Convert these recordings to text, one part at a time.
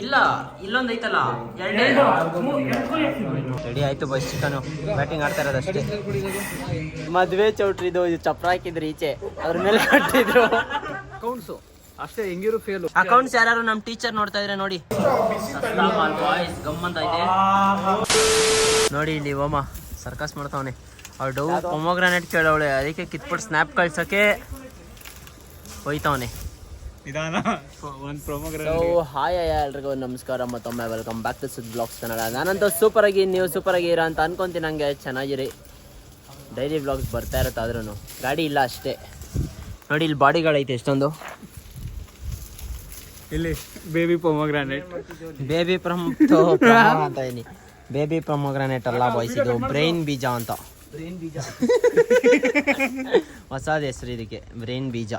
ಇಲ್ಲ ಇಲ್ಲೊಂದು ಐತಲ್ಲ ರೆಡಿ ಆಯ್ತು ಬಾಯ್ಸ್ ಚಿಕನ್ ಬ್ಯಾಟಿಂಗ್ ಆಡ್ತಾ ಇರೋದಷ್ಟೇ ಮದ್ವೆ ಚೌಟ್ರಿದು ಚಪ್ರ ಹಾಕಿದ್ರು ಈಚೆ ಅದ್ರ ಮೇಲೆ ಕಟ್ಟಿದ್ರು ಅಕೌಂಟ್ಸು ಅಷ್ಟೇ ಹೆಂಗಿರು ಫೇಲ್. ಅಕೌಂಟ್ಸ್ ಯಾರು ನಮ್ ಟೀಚರ್ ನೋಡ್ತಾ ಇದ್ರೆ ನೋಡಿ ಬಾಯ್ಸ್ ಗಮ್ಮಂತ ಇದೆ ನೋಡಿ ಇಲ್ಲಿ ಓಮ ಸರ್ಕಸ್ ಮಾಡ್ತಾವನೆ ಅವಳು ಪೊಮೊಗ್ರಾನೇಟ್ ಕೇಳವಳೆ ಅದಕ್ಕೆ ಕಿತ್ಬಿಟ್ಟು ಸ್ನ್ಯಾಪ್ ಕಳ್ಸಕ್ಕೆ ಹೋಯ್ತವನೆ. ಹಾಯ್ ಎಲ್ರಿಗೂ ನಮಸ್ಕಾರ ಮತ್ತೊಮ್ಮೆ ವೆಲ್ಕಮ್ ಬ್ಯಾಕ್ ಟು ಸುದ್ ಬ್ಲಾಗ್ಸ್ ಕನ್ನಡ. ನಾನಂತೂ ಸೂಪರ್ ಆಗಿ ನೀವು ಸೂಪರ್ ಆಗಿ ಇರೋ ಅಂತ ಅನ್ಕೊಂತೀನಿ. ನಂಗೆ ಚೆನ್ನಾಗಿರಿ ಡೈಲಿ ಬ್ಲಾಗ್ಸ್ ಬರ್ತಾ ಇರುತ್ತೆ ಆದ್ರೂ ಗಾಡಿ ಇಲ್ಲ ಅಷ್ಟೇ. ನೋಡಿ ಇಲ್ಲಿ ಬಾಡಿಗಳೈತೆ ಎಷ್ಟೊಂದು. ಇಲ್ಲಿ ಬೇಬಿ ಪೊಮೊಗ್ರಾನೇಟ್ ಅಂತ ಇದೀನಿ. ಬೇಬಿ ಪೊಮೊಗ್ರಾನೇಟ್ ಅಲ್ಲ ಬಾಯ್ಸ್, ಇದು ಬ್ರೈನ್ ಬೀಜ ಅಂತ. ಹೊಸದ ಹೆಸರು ಇದಕ್ಕೆ, ಬ್ರೈನ್ ಬೀಜ.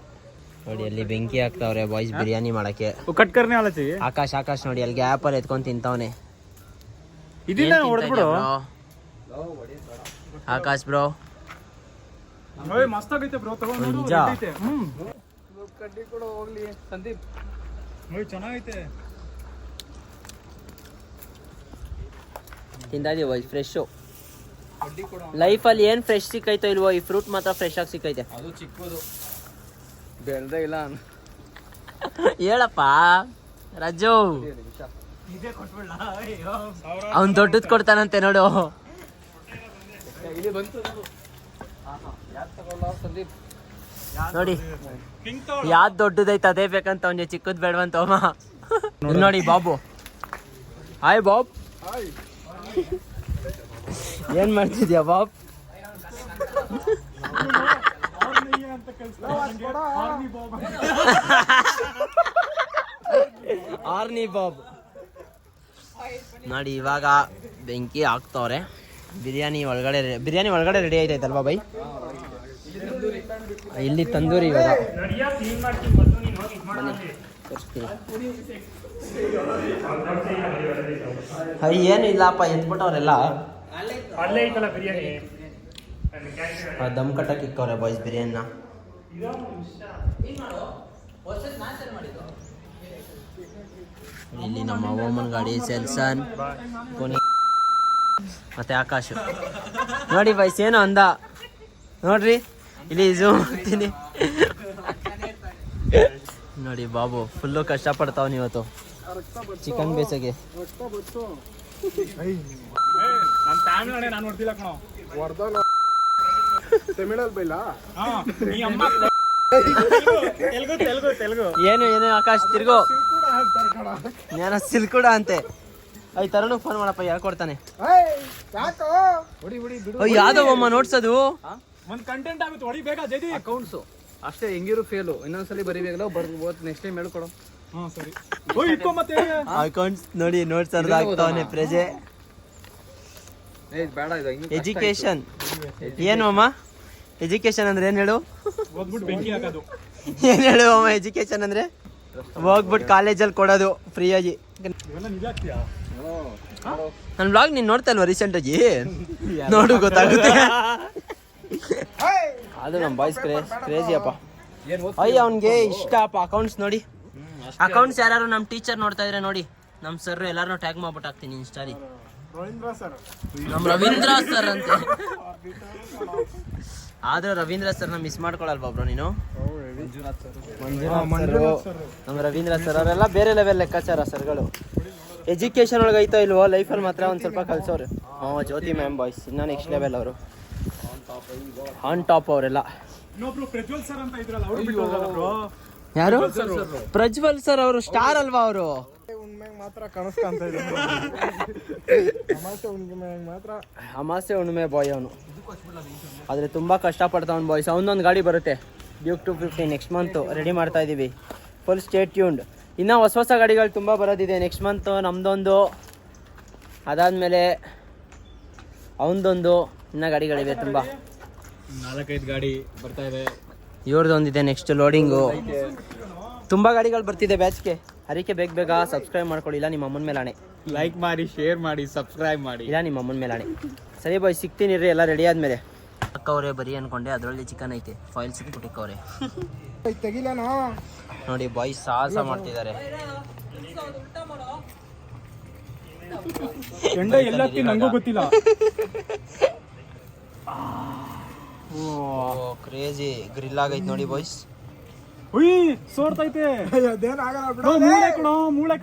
ನೋಡಿ ಅಲ್ಲಿ ಬೆಂಕಿ ಹಾಕ್ತಾವ್ರೆ ಬಾಯ್ಸ್ ಬಿರಿಯಾನಿ ಮಾಡಕ್ಕೆ. ಆಕಾಶ್ ನೋಡಿ ಅಲ್ಲಿ ಗ್ಯಾಪ್ ಅಲ್ಲಿ ಎತ್ಕೊಂಡ್ ತಿಂತಾವನೆ. ಆಕಾಶ್ ಬ್ರೋ ನಿಜ ತಿಂತಾ ಇದೀವಿ ಬಾಯ್ಸ್ ಫ್ರೆಶ್. ಲೈಫಲ್ಲಿ ಏನ್ ಫ್ರೆಶ್ ಸಿಕ್ಕೈತೋ ಇಲ್ವೋ, ಈ ಫ್ರೂಟ್ ಮಾತ್ರ ಫ್ರೆಶ್ ಆಗಿ ಸಿಕ್ಕೈತೆ. ಅದು ಚಿಕ್ಕದು ಬೆಳ್ದ ಇಲ್ಲ ಹೇಳಪ್ಪ ರಾಜು. ಅವನ್ ದೊಡ್ಡದ್ ಕೊಡ್ತಾನಂತೆ ನೋಡು. ನೋಡಿ ಯಾವ್ದು ದೊಡ್ಡದೈತೆ ಅದೇ ಬೇಕಂತ ಅವನಿಗೆ, ಚಿಕ್ಕದ್ ಬೇಡವಂತ ಅಮ್ಮ. ನೋಡಿ ಬಾಬು. ಹಾಯ್ ಬಾಬ್, ಏನ್ ಮಾಡ್ತಿದ್ಯಾ ಬಾಬ್? ಆರ್ನಿ ಬಾಬ್ ನೋಡಿ ಇವಾಗ ಬೆಂಕಿ ಹಾಕ್ತವ್ರೆ. ಬಿರಿಯಾನಿ ಒಳಗಡೆ ರೆಡಿ ಆಯ್ತಲ್ವಾ ಬೈ? ಇಲ್ಲಿ ತಂದೂರಿ ಇವಾಗ ಏನು ಇಲ್ಲಪ್ಪ ಎತ್ಬಿಟ್ಟವ್ರೆಲ್ಲ ದಮ್ ಕಟ್ಟಕ್ಕೆ ಇಕ್ಕವ್ರೆ ಬಾಯ್ಸ್ ಬಿರಿಯಾನಿನ. ಇಲ್ಲಿ ನಮ್ಮ ಓಮನ್ ಗಾಡಿ ಸೆಲ್ಸನ್ ಮತ್ತೆ ಆಕಾಶ್ ನೋಡಿ ಬಾಯ್ಸ್ ಏನು ಅಂದ ನೋಡ್ರಿ. ಇಲ್ಲಿ ಝೂಮ್ ಮಾಡ್ತೀನಿ ನೋಡಿ. ಬಾಬು ಫುಲ್ಲು ಕಷ್ಟಪಡ್ತಾವನ್ ಇವತ್ತು ಚಿಕನ್ ಬೇಸಗೆ. ಏನು ಆಕಾಶ್ ತಿರ್ಗೋ ನಾನು ಸಿಲ್ಕುಡ ಅಂತೆ. ಐ ತರುಣ ಫೋನ್ ಮಾಡಪ್ಪ, ಹೇಳ್ಕೊಡ್ತಾನೆ. ಯಾವ್ದವಮ್ಮ ನೋಡ್ಸೋದು ಒಂದ್ ಕಂಟೆಂಟ್ ಆಗುತ್ತೆ, ಹೊಡಿಬೇಕ ಜೈದಿ. ಅಕೌಂಟ್ಸು ಅಷ್ಟೇ ಹೆಂಗಿರು ಫೇಲು, ಇನ್ನೊಂದ್ಸಲಿ ಬರಿಬೇಕಲ್ಲ ನೆಕ್ಸ್ಟ್ ಟೈಮ್ ಹೇಳ್ಕೊಡು. ಅಕೌಂಟ್ಸ್ ನೋಡಿ ನೋಡ್ಸರ್ದು ಆಗ್ತಾವನೆ ಪ್ರಜೆ. ಎಜುಕೇಶನ್ ಏನು ಅಮ್ಮ? ಎಜುಕೇಶನ್ ಅಂದ್ರೆ ಏನ್ ಹೇಳು? ಏನ್ ಹೇಳು ಅಮ್ಮ? ಎಜುಕೇಶನ್ ಅಂದ್ರೆ ಹೋಗ್ಬಿಟ್ಟು ಕಾಲೇಜಲ್ಲಿ ಕೊಡೋದು ಫ್ರೀಯಾಗಿ. ನನ್ನ ಬ್ಲಾಗ್ ನೀನ್ ನೋಡ್ತಾ ಇಲ್ವಾ ರೀಸೆಂಟ್ ಆಗಿ? ನೋಡು ಗೊತ್ತಾಗುತ್ತೆ. ಅದು ನಮ್ಮ ಬಾಯ್ಸ್ ಕ್ರೇಜಿ ಅಪ್ಪ. ಅಯ್ಯ ಅವನ್ಗೆ ಇಷ್ಟ ಅಪ್ಪ ಅಕೌಂಟ್ಸ್. ನೋಡಿ ಅಕೌಂಟ್ಸ್ ಯಾರು ನಮ್ಮ ಟೀಚರ್ ನೋಡ್ತಾ ಇದ್ರೆ ನೋಡಿ, ನಮ್ಮ ಸರ್ ಎಲ್ಲಾರನ್ನೂ ಟ್ಯಾಗ್ ಮಾಡ್ಬಿಟ್ಟು ಹಾಕ್ತೀನಿ ಇನ್ಸ್ಟಾಲಿ. ನಮ್ ರವೀಂದ್ರ ಸರ್ ಅಂತೆ. ಆದ್ರೆ ರವೀಂದ್ರ ಸರ್ನ ಮಿಸ್ ಮಾಡ್ಕೊಳಲ್ವಾ ಬ್ರೋ ನೀನು? ನಮ್ಮ ರವೀಂದ್ರ ಸರ್ ಅವರೆಲ್ಲ ಬೇರೆ ಲೆವೆಲ್ ಲೆಕ್ಕಾಚಾರ ಸರ್ಗಳು. ಎಜುಕೇಶನ್ ಒಳಗೆ ಐತೋ ಇಲ್ವೋ, ಲೈಫಲ್ಲಿ ಮಾತ್ರ ಒಂದು ಸ್ವಲ್ಪ ಕಲ್ಸೋರು. ಜ್ಯೋತಿ ಮ್ಯಾಮ್ ಬಾಯ್ಸ್ ಇನ್ನೂ ನೆಕ್ಸ್ಟ್ ಲೆವೆಲ್ ಅವರು, ಆನ್ ಟಾಪ್ ಅವರೆಲ್ಲ. ಯಾರು? ಪ್ರಜ್ವಲ್ ಸರ್ ಅವರು ಸ್ಟಾರ್ ಅಲ್ವಾ ಅವರು? ಅಮಾಸೆ ಹುಣ್ಣಿಮೆ ಬಾಯ್ ಅವನು. ಆದ್ರೆ ತುಂಬಾ ಕಷ್ಟ ಪಡ್ತಾವನ್ ಬಾಯ್ಸ್. ಅವನೊಂದು ಗಾಡಿ ಬರುತ್ತೆ ಡ್ಯೂಕ್ 250 ನೆಕ್ಸ್ಟ್ ಮಂತ್ ರೆಡಿ ಮಾಡ್ತಾ ಇದೀವಿ. Full stay tuned. ಇನ್ನೂ ಹೊಸ ಗಾಡಿಗಳು ತುಂಬ ಬರೋದಿದೆ ನೆಕ್ಸ್ಟ್ ಮಂತ್. ನಮ್ದೊಂದು, ಅದಾದ್ಮೇಲೆ ಅವನದೊಂದು, ಇನ್ನೂ ಗಾಡಿಗಳಿವೆ ತುಂಬ. 4-5 ಗಾಡಿ ಬರ್ತಾ ಇದೆ. ಇವ್ರದ್ದೊಂದಿದೆ ನೆಕ್ಸ್ಟ್ ಲೋಡಿಂಗು. ತುಂಬ ಗಾಡಿಗಳು ಬರ್ತಿದೆ ಬ್ಯಾಚ್ಗೆ. ಅದಕ್ಕೆ ಬೇಗ ಸಬ್ಸ್ಕ್ರೈಬ್ ಮಾಡ್ಕೊಳ್ಳಿ, ಇಲ್ಲ ನಿಮ್ಮ ಅಮ್ಮನ ಮೇಲೆ ಆಣೆ. ಲೈಕ್ ಮಾಡಿ, ಶೇರ್ ಮಾಡಿ, ಸಬ್ಸ್ಕ್ರೈಬ್ ಮಾಡಿ, ಇಲ್ಲ ನಿಮ್ಮ ಅಮ್ಮನ ಮೇಲೆ ಆಣೆ. ಸರಿ ಬಾಯ್, ಸಿಗ್ತೀನಿ ರೀ ಎಲ್ಲ ರೆಡಿ ಆದ್ಮೇಲೆ. ಅಕ್ಕವ್ರೆ ಬರೀ ಅನ್ಕೊಂಡೆ, ಅದರಲ್ಲಿ ಚಿಕನ್ ಐತೆ. ಫಾಯಿಲ್ ಸಿಕ್ಬಿಟ್ಟಿಕ್ಕವ್ರೆ ನೋಡಿ ಬಾಯ್ಸ್ ಸಾಹಸ ಮಾಡ್ತಿದ್ದಾರೆ. ಕೆಂಡ ಎಲ್ಲತ್ತಿ ನಂಗೂ ಗೊತ್ತಿಲ್ಲ. ಕ್ರೇಜಿ ಗ್ರಿಲ್ ಆಗೈತೆ ನೋಡಿ ಬಾಯ್ಸ್. ಉಯ್ ಸೋರ್ತೈತೆ. ಮೂಳೆ ಕೊಡೋ ಮೂಳೆ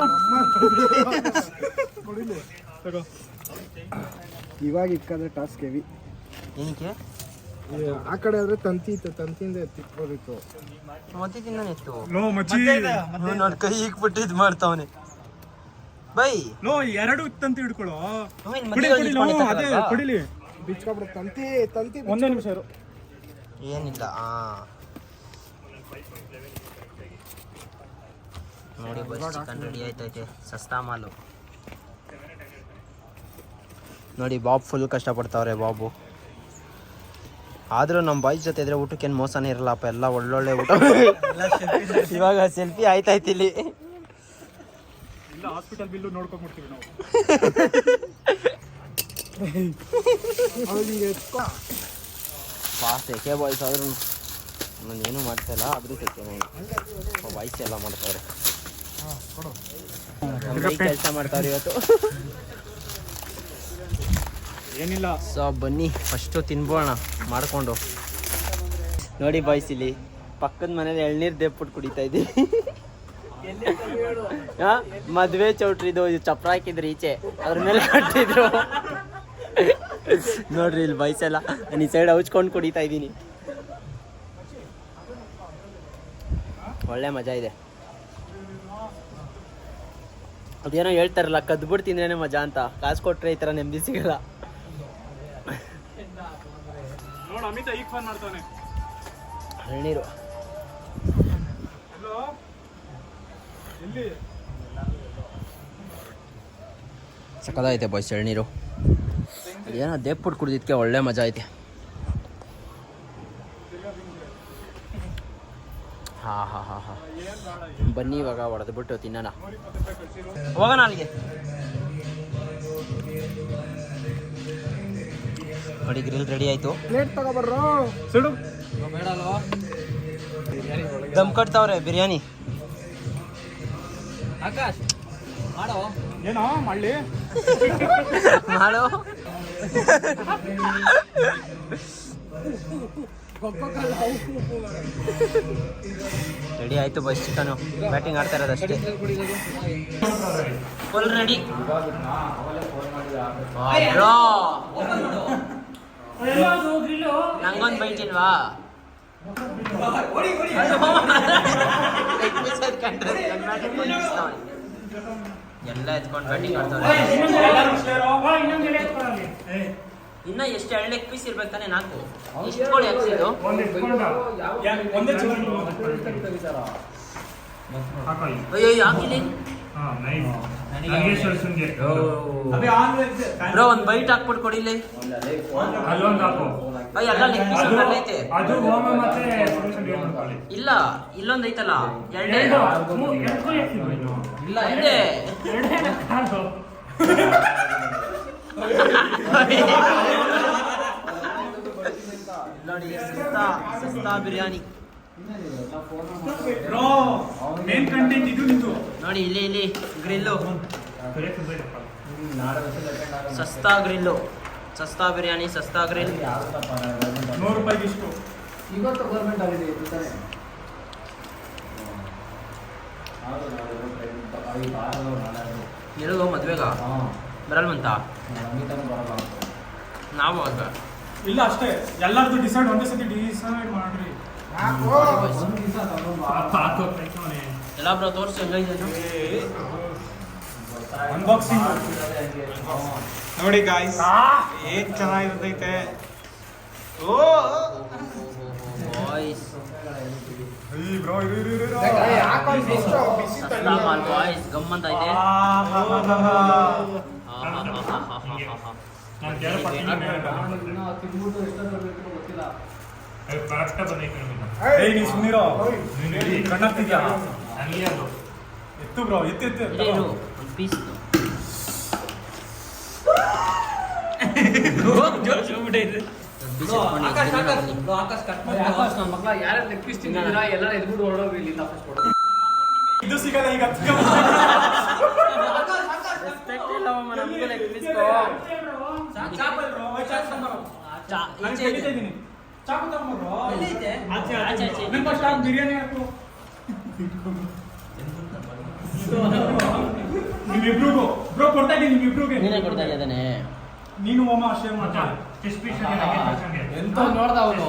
ಇವಾಗ ಇಕ್ಕಾದ್ರೆ ಟಾಸ್ಕ್ ಹೆವಿ. ಏನಕ್ಕೆ ಆ ಕಡೆ ಆದ್ರೆ ತಂತಿಯಿಂದ ತಿಕ್ಕೋದಿತ್ತು. ಮತ್ತೆ ತಿನ್ನೋನಿತ್ತು ಲೋ ಮಚ್ಚಿ ನೋಡಿ ಕೈ ಇಕ್ಬಿಟ್ಟು ಇದು ಮಾಡ್ತಾವನೆ ಬೈ. ಲೋ ಎರಡು ತಂತಿ ಹಿಡ್ಕೊಳ್ಳೋ. ಅದೇ ಕೊಡಿಲಿ ಬಿಚ್ಕೊಬಿಡ ತಂತಿ ಒಂದೇ ನಿಮಿಷ ಇರು. ಏನಿಲ್ಲ ನೋಡಿ ಬಸ್ ಚಿಕನ್ ರೆಡಿ ಆಯ್ತೈತೆ. ಸಸ್ತಾ ಮಾಲು ನೋಡಿ. ಬಾಬ್ ಫುಲ್ ಕಷ್ಟಪಡ್ತಾವ್ರೆ ಬಾಬು. ಆದರೂ ನಮ್ಮ ಬಾಯ್ಸ್ ಜೊತೆ ಇದ್ರೆ ಊಟಕ್ಕೇನು ಮೋಸನೇ ಇರಲ್ಲಪ್ಪ. ಎಲ್ಲ ಒಳ್ಳೊಳ್ಳೆ ಊಟ. ಇವಾಗ ಸೆಲ್ಫಿ ಆಯ್ತಾಯ್ತಿಲ್ಲಿ. ಇಲ್ಲ ಹಾಸ್ಪಿಟಲ್ ಬಿಲ್ಲು ನೋಡ್ಕೊಂಡ್ಬಿಡ್ತೀವಿ ನಾವು. ಸೆಕೆ ಬಾಯ್ಸ್ ಆದ್ರೂ ನಾನು ಏನೂ ಮಾಡ್ತಾಯಿಲ್ಲ. ಆದರೂ ಸೆಕೆ ಬಾಯ್ಸ್ ಎಲ್ಲ ಮಾಡ್ತಾವ್ರೆ. ಕೆಲಸ ಮಾಡ್ತಾವ್ರೆ ಇವತ್ತು. ಏನಿಲ್ಲ. ಸೊ ಬನ್ನಿ ಫಸ್ಟು ತಿನ್ಬೋಣ ಮಾಡಿಕೊಂಡು. ನೋಡಿ ಬಾಯ್ಸ್ ಇಲ್ಲಿ ಪಕ್ಕದ ಮನೇಲಿ ಎಳ್ನೀರು ದೇಪ್ಬಿಟ್ಟು ಕುಡಿತಾ ಇದ್ದೀವಿ. ಮದುವೆ ಚೌಟ್ರಿದು ಚಪ್ರ ಹಾಕಿದ್ರು ಈಚೆ, ಅದ್ರ ಮೇಲೆ ಕಟ್ಟಿದ್ರು ನೋಡ್ರಿ ಇಲ್ಲಿ ಬಾಯ್ಸ್ ಎಲ್ಲ. ನಾನು ಈ ಸೈಡ್ ಹೌಚ್ಕೊಂಡು ಕುಡಿತಾ ಇದ್ದೀನಿ. ಒಳ್ಳೆ ಮಜಾ ಇದೆ. ಅದೇನೋ ಹೇಳ್ತಾರಲ್ಲ, ಕದ್ಬಿಟ್ಟು ತಿಂದ್ರೇನೆ ಮಜಾ ಅಂತ. ಕಾಸು ಕೊಟ್ರೆ ಈ ಥರ ನೆಮ್ಮದಿ ಸಿಗಲ್ಲ. ನೋಡು ಅಮಿತ ಈಗ ಫೋನ್ ಮಾಡ್ತಾನೆ. ಎಳ್ನೀರು ಎಲ್ಲಿ ಸಕ್ಕದಾಗೈತೆ ಬಾಯ್ಸ್ ಎಳ್ನೀರು. ಅದೇನೋ ದೇಪ್ಬಿಟ್ಟು ಕುಡಿದಿದ್ದಕ್ಕೆ ಒಳ್ಳೆ ಮಜಾ ಐತೆ. ಹಾಂ ಹಾಂ ಹಾಂ ಹಾಂ ಬನ್ನಿ ಇವಾಗ ಹೊಡೆದ್ಬಿಟ್ಟು ತಿನ್ನೋಣ. ಹೋಗೋಣ ಅಲ್ಲಿಗೆ. ನೋಡಿ ಗ್ರಿಲ್ ರೆಡಿ ಆಯಿತು. ಪ್ಲೇಟ್ ತಗೊಬರ್ರೋ. ಸುಡು. ದಮ್ ಕಟ್ತಾವ್ರೆ ಬಿರಿಯಾನಿ. ಆಕಾಶ್ ಮಾಡೋ ಏನೋ ಮಳ್ಳಿ ಮಾಡೋ. ರೆಡಿ ಆಯ್ತು ಬಾಯ್ಸ್ ಚಿಕನು. ಬ್ಯಾಟಿಂಗ್ ಆಡ್ತಾ ಇರೋದಷ್ಟೇ. Full ready. ನಂಗೊಂದು ಬೈಟ್ ಇಲ್ವಾ? ಎಲ್ಲ ಎತ್ಕೊಂಡು ಬ್ಯಾಟಿಂಗ್ ಆಡ್ತಾರೆ. ಇನ್ನ ಎಷ್ಟು ಎರಡು ಲೆಗ್ ಪೀಸ್ ಇರ್ಬೇಕು ತಾನೆ? 4 ಎಷ್ಟು ಗೋಲ್ ಹಾಕ್ಸಿದ್ದು? ಅಯ್ಯೋ ಹಾಕಿಲಿ ಬ್ರೋ. ಒಂದು ಬೈಟ್ ಹಾಕ್ಬಿಟ್ಟು ಕೊಡಿಲಿ. ಎಲ್ಲ ಲೆಗ್ ಪೀಸ್ ಐತೆ. ಇಲ್ಲ ಇಲ್ಲೊಂದು ಐತಲ್ಲ, ಎರಡೇ ಇಲ್ಲ ಹಿಂದೆ. ನೋಡಿ ಸಸ್ತಾ ಬಿರಿಯಾನಿ ಮೇನ್ ಕಂಟೆಂಟ್ ಇದು ನಿಂದು. ನೋಡಿ ಇಲ್ಲಿ ಗ್ರಿಲ್ಲು. ಸಸ್ತಾ ಗ್ರಿಲ್ಲು, ಸಸ್ತಾ ಬಿರಿಯಾನಿ, ಸಸ್ತಾ ಗ್ರಿಲ್. 100 ರೂಪಾಯಿಗೆ ಇಷ್ಟು. ಇವತ್ತು ಗೌರ್ಮೆಂಟ್ ಆಗಿದೆ. ಎಲ್ಲಿಗೋ ಮದ್ವೆಗ ಬರಲ್ವಂತ ನಾವು ಆಗ ಇಲ್ಲ ಅಷ್ಟೇ. ಎಲ್ಲರದು ಡಿಸೈಡ್ ಒಂದೇ ಸತಿ ಡಿಸೈಡ್ ಮಾಡ್ರಿ. ಎಲ್ಲ ಬ್ರೋ ತೋರಿಸಿ ಹೆಂಗೈತೆ ಅನ್ಬಾಕ್ಸಿಂಗ್ ನೋಡಿ ಗಾಯ್ಸ್. ಏನ್ ಚೆನ್ನಾಗಿರ್ತೈತೆ. ಓ ಬಾಯ್ಸ್ ಬ್ರೋ ಸಸ್ತಾ ಮಾಲ್ ಬಾಯ್ಸ್ ಗಮ್ಮಂತ ಐತೆ. ನೀ ಸುಮ್ಮನಿರೋ. ಕಣ್ಣಾಗ್ತಿದ್ಯಾ? ಎತ್ತು ಬ್ರೋ ಎತ್ತು. ಒಂದು ಪೀಸ್ ಇದು ಸಿಗಲ್ಲ ಈಗ. ನಾನು ಕಲಿತಾ ಇದ್ದೀನಿ ಚಾಕು ತಗೊಂಡ್ರು ಎಲ್ಲಿದೆ? ಆಚೆ ಆಚೆ, ಆಚೆ ಆಚೆ. ನಂಗೆ ಫಸ್ಟ್ ಆಗಿ ಬಿರಿಯಾನಿ ಹಾಕು ನಿಮ್ಮಿಬ್ರಿಗೂ ಬ್ರೋ ಕೊಡ್ತಾ ಇದ್ದೀನಿ ನಿಮ್ಮಿಬ್ರಿಗೆ ನೀನೇ ಕೊಡ್ತಾ ಇದ್ದಾನೆ. ನೀನು ಹೋಮ ಶೇರ್ ಮಾಡ್ತಾ ಎಂತ ನೋಡ್ದ ಅವನು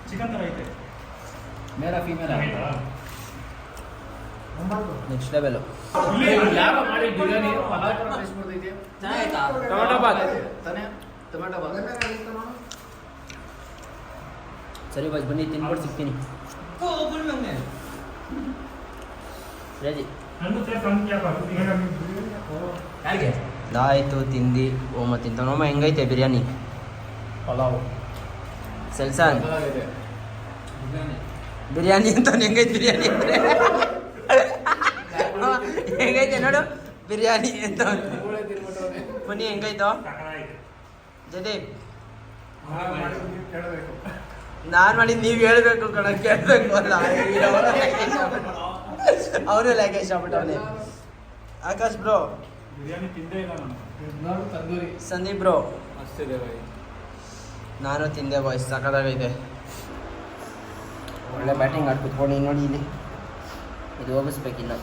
ಚಿಕನ್ ತರ ಐತೆ ಮೇರ ಫೀಮೇಲ್ ನೆಕ್ಸ್ಟ್ ಲೆವೆಲ್. ಯಾರೋ ಮಾಡಿ ಬಿರಿಯಾನಿ ಪಲಾವ್ ತರ ಟೇಸ್ಟ್ ಬರ್ತೈತೆ. ಚೆನ್ನಾಯ್ತಾ? ಟೊಮೆಟೊ ಬಾತ್ ತಾನೇ ಟೊಮೆಟೊ ಬಾತ್ ಸರಿ ಬಾಯ್ಸ್ ಬನ್ನಿ ತಿನ್ಬಿಟ್ಟು ಸಿಗ್ತೀನಿ. ರೆಡಿ ಯಾರಿಗೆ ಆಯಿತು ತಿಂದು ಓಮ ತಿಂತಾವ. ಓಮ ಹೆಂಗೈತೆ ಬಿರಿಯಾನಿ? ಪಲಾವ್ ಸೆಲ್ಸಾನ್ ಬಿರಿಯಾನಿ ಅಂತ ಹೆಂಗೈತೆ ಬಿರಿಯಾನಿ ಅಂದರೆ ಹೆಂಗೈತೆ ನೋಡು ಬಿರಿಯಾನಿ ಅಂತ ಬನ್ನಿ ಹೆಂಗೈತೋ ಜಯದೀಪ್? ನಾನು ಮಾಡಿದ್ದು ನೀವು ಹೇಳ್ಬೇಕು ಕಣ, ಕೇಳಬೇಕು ಅಲ್ಲ. ಅವರು ಲೈಕ್ ಇಷ್ಟಪಟ್ಟವನೇ. ಆಕಾಶ್ ಬ್ರೋ, ಬಿರಿಯಾನಿ ತಿಂದೇ ಇಲ್ಲ ನಾನು. ನೋಡು ತಂದೂರಿ ಸಂದೀಪ್ ಬ್ರೋ, ಅಷ್ಟಿದೆ ಬಾಯಿ. ನಾನು ತಿಂದೆ ಬಾಯ್ಸ್, ಸಕ್ಕತ್ತಾಗೈತೆ. ಒಳ್ಳೆ ಬ್ಯಾಟಿಂಗ್ ಆಡಿ ಕುತ್ಕೊಂಡು ನೋಡಿ ಇಲ್ಲಿ ಇದು ಹೋಗಿಸ್ಬೇಕಿನ್ನು.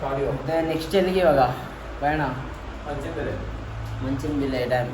ಕಾರ್ಡಿಯೋ ಮತ್ತೆ ನೆಕ್ಸ್ಟ್ ಎಲ್ಲಿಗೆ ಇವಾಗ ಪಯಣ? ಮಂಚಿನ ಬೇರೆ ಮಂಚಿನ ಬಿಲ್ಲೆ ಡ್ಯಾಮ್.